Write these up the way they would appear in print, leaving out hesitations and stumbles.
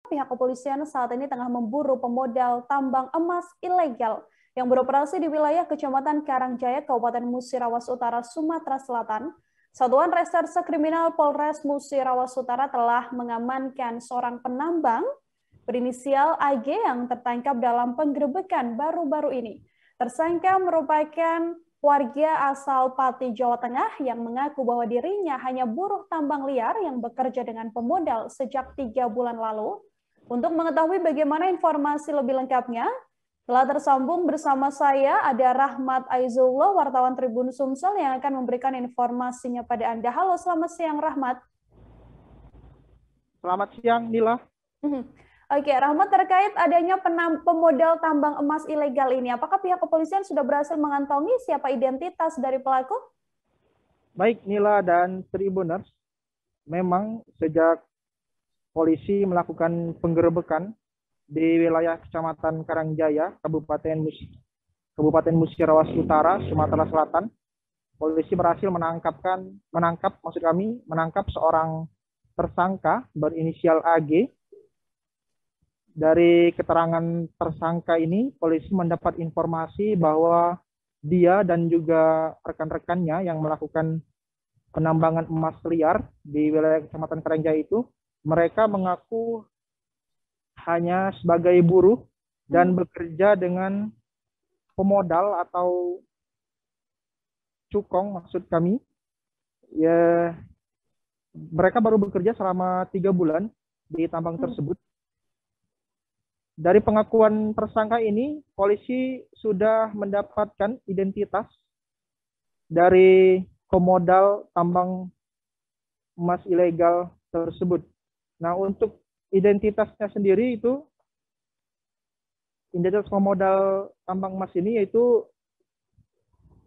Pihak kepolisian saat ini tengah memburu pemodal tambang emas ilegal yang beroperasi di wilayah Kecamatan Karangjaya, Kabupaten Musirawas Utara, Sumatera Selatan. Satuan Reserse Kriminal Polres Musirawas Utara telah mengamankan seorang penambang berinisial AG yang tertangkap dalam penggerebekan baru-baru ini. Tersangka merupakan warga asal Pati, Jawa Tengah yang mengaku bahwa dirinya hanya buruh tambang liar yang bekerja dengan pemodal sejak 3 bulan lalu. Untuk mengetahui bagaimana informasi lebih lengkapnya, telah tersambung bersama saya ada Rahmat Aizullah, wartawan Tribun Sumsel yang akan memberikan informasinya pada Anda. Halo, selamat siang Rahmat. Selamat siang, Nila. Oke, Rahmat, terkait adanya pemodal tambang emas ilegal ini, apakah pihak kepolisian sudah berhasil mengantongi siapa identitas dari pelaku? Baik, Nila dan Tribuners, memang sejak polisi melakukan penggerebekan di wilayah Kecamatan Karangjaya, Kabupaten Musirawas Utara, Sumatera Selatan, polisi berhasil menangkap seorang tersangka berinisial AG. Dari keterangan tersangka ini, polisi mendapat informasi bahwa dia dan juga rekan-rekannya yang melakukan penambangan emas liar di wilayah Kecamatan Karangjaya itu, mereka mengaku hanya sebagai buruh dan bekerja dengan pemodal atau cukong, maksud kami. Ya, mereka baru bekerja selama 3 bulan di tambang tersebut. Dari pengakuan tersangka ini, polisi sudah mendapatkan identitas dari pemodal tambang emas ilegal tersebut. Nah, untuk identitasnya sendiri itu, identitas pemodal tambang emas ini yaitu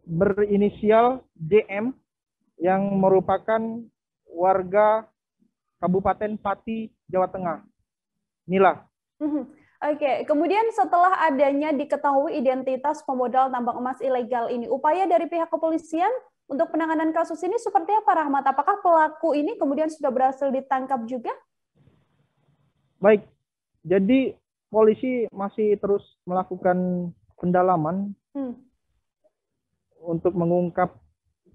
berinisial DM yang merupakan warga Kabupaten Pati, Jawa Tengah. Nila. Oke, kemudian setelah adanya diketahui identitas pemodal tambang emas ilegal ini, upaya dari pihak kepolisian untuk penanganan kasus ini seperti apa, Rahmat? Apakah pelaku ini kemudian sudah berhasil ditangkap juga? Baik, jadi polisi masih terus melakukan pendalaman untuk mengungkap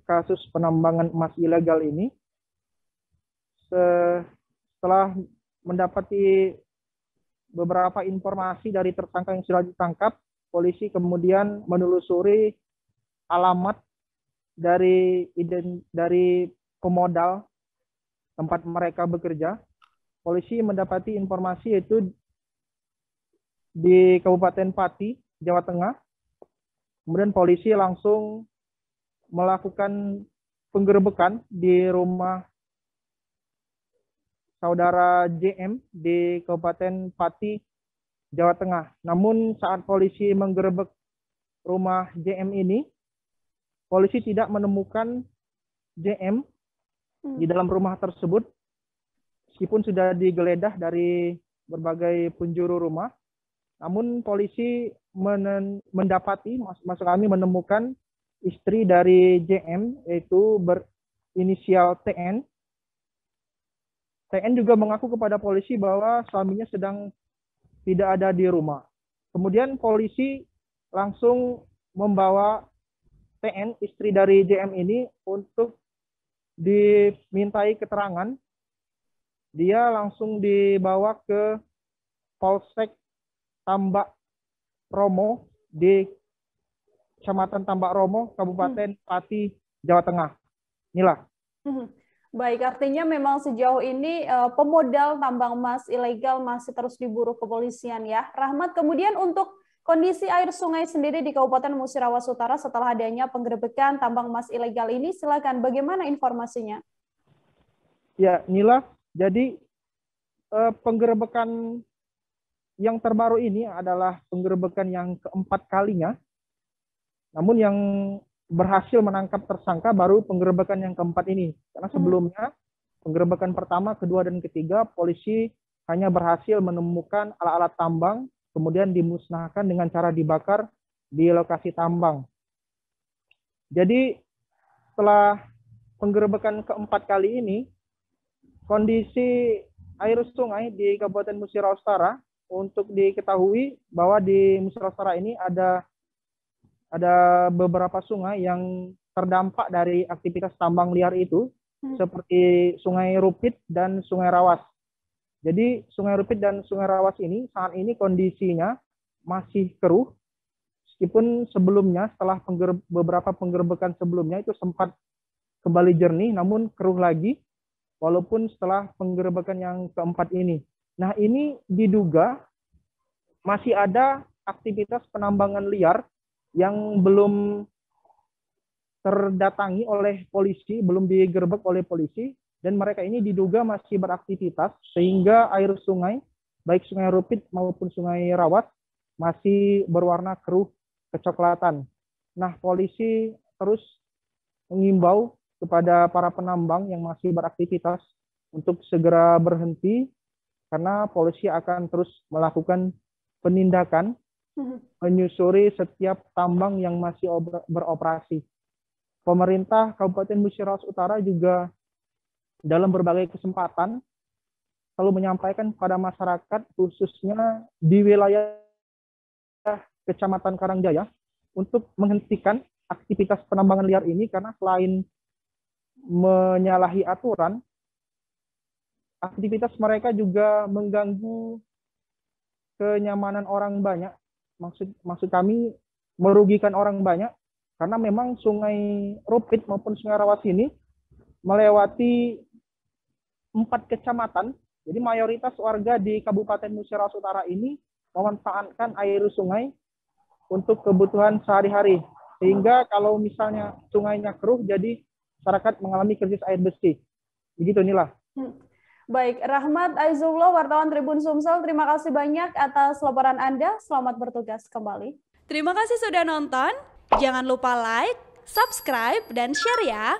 kasus penambangan emas ilegal ini. Setelah mendapati beberapa informasi dari tersangka yang sudah ditangkap, polisi kemudian menelusuri alamat dari pemodal tempat mereka bekerja. Polisi mendapati informasi itu di Kabupaten Pati, Jawa Tengah. Kemudian polisi langsung melakukan penggerebekan di rumah saudara JM di Kabupaten Pati, Jawa Tengah. Namun saat polisi menggerebek rumah JM ini, polisi tidak menemukan JM di dalam rumah tersebut, meskipun sudah digeledah dari berbagai penjuru rumah. Namun polisi mendapati, maksud kami menemukan istri dari JM, yaitu berinisial TN. TN juga mengaku kepada polisi bahwa suaminya sedang tidak ada di rumah. Kemudian polisi langsung membawa TN, istri dari JM ini, untuk dimintai keterangan. Dia langsung dibawa ke Polsek Tambak Romo di Kecamatan Tambak Romo, Kabupaten Pati, Jawa Tengah. Inilah. Baik, artinya memang sejauh ini pemodal tambang emas ilegal masih terus diburu kepolisian ya. Rahmat, kemudian untuk kondisi air sungai sendiri di Kabupaten Musirawas Utara setelah adanya penggerebekan tambang emas ilegal ini, silakan bagaimana informasinya? Ya, Nila, jadi penggerebekan yang terbaru ini adalah penggerebekan yang keempat kalinya. Namun yang berhasil menangkap tersangka baru penggerebekan yang keempat ini. Karena sebelumnya penggerebekan pertama, kedua, dan ketiga, polisi hanya berhasil menemukan alat-alat tambang, kemudian dimusnahkan dengan cara dibakar di lokasi tambang. Jadi setelah penggerebekan keempat kali ini, kondisi air sungai di Kabupaten Musirawas Utara. Untuk diketahui bahwa di Musirawas Utara ini ada beberapa sungai yang terdampak dari aktivitas tambang liar itu, seperti Sungai Rupit dan Sungai Rawas. Jadi Sungai Rupit dan Sungai Rawas ini saat ini kondisinya masih keruh, meskipun sebelumnya setelah beberapa penggerbekan sebelumnya itu sempat kembali jernih, namun keruh lagi, walaupun setelah penggerbekan yang keempat ini. Nah, ini diduga masih ada aktivitas penambangan liar yang belum terdatangi oleh polisi, belum digerebek oleh polisi, dan mereka ini diduga masih beraktivitas, sehingga air sungai, baik Sungai Rupit maupun Sungai Rawas, masih berwarna keruh kecoklatan. Nah, polisi terus mengimbau kepada para penambang yang masih beraktivitas untuk segera berhenti, karena polisi akan terus melakukan penindakan, menyusuri setiap tambang yang masih beroperasi. Pemerintah Kabupaten Musirawas Utara juga dalam berbagai kesempatan selalu menyampaikan kepada masyarakat, khususnya di wilayah Kecamatan Karangjaya, untuk menghentikan aktivitas penambangan liar ini, karena selain menyalahi aturan, aktivitas mereka juga mengganggu kenyamanan orang banyak. Maksud kami merugikan orang banyak, karena memang Sungai Rupit maupun Sungai Rawas ini melewati 4 kecamatan. Jadi mayoritas warga di Kabupaten Musirawas Utara ini memanfaatkan air sungai untuk kebutuhan sehari-hari. Sehingga kalau misalnya sungainya keruh, jadi masyarakat mengalami krisis air bersih. Begitu inilah. Baik, Rahmat Aizullah, wartawan Tribun Sumsel, terima kasih banyak atas laporan Anda. Selamat bertugas kembali. Terima kasih sudah nonton. Jangan lupa like, subscribe, dan share ya.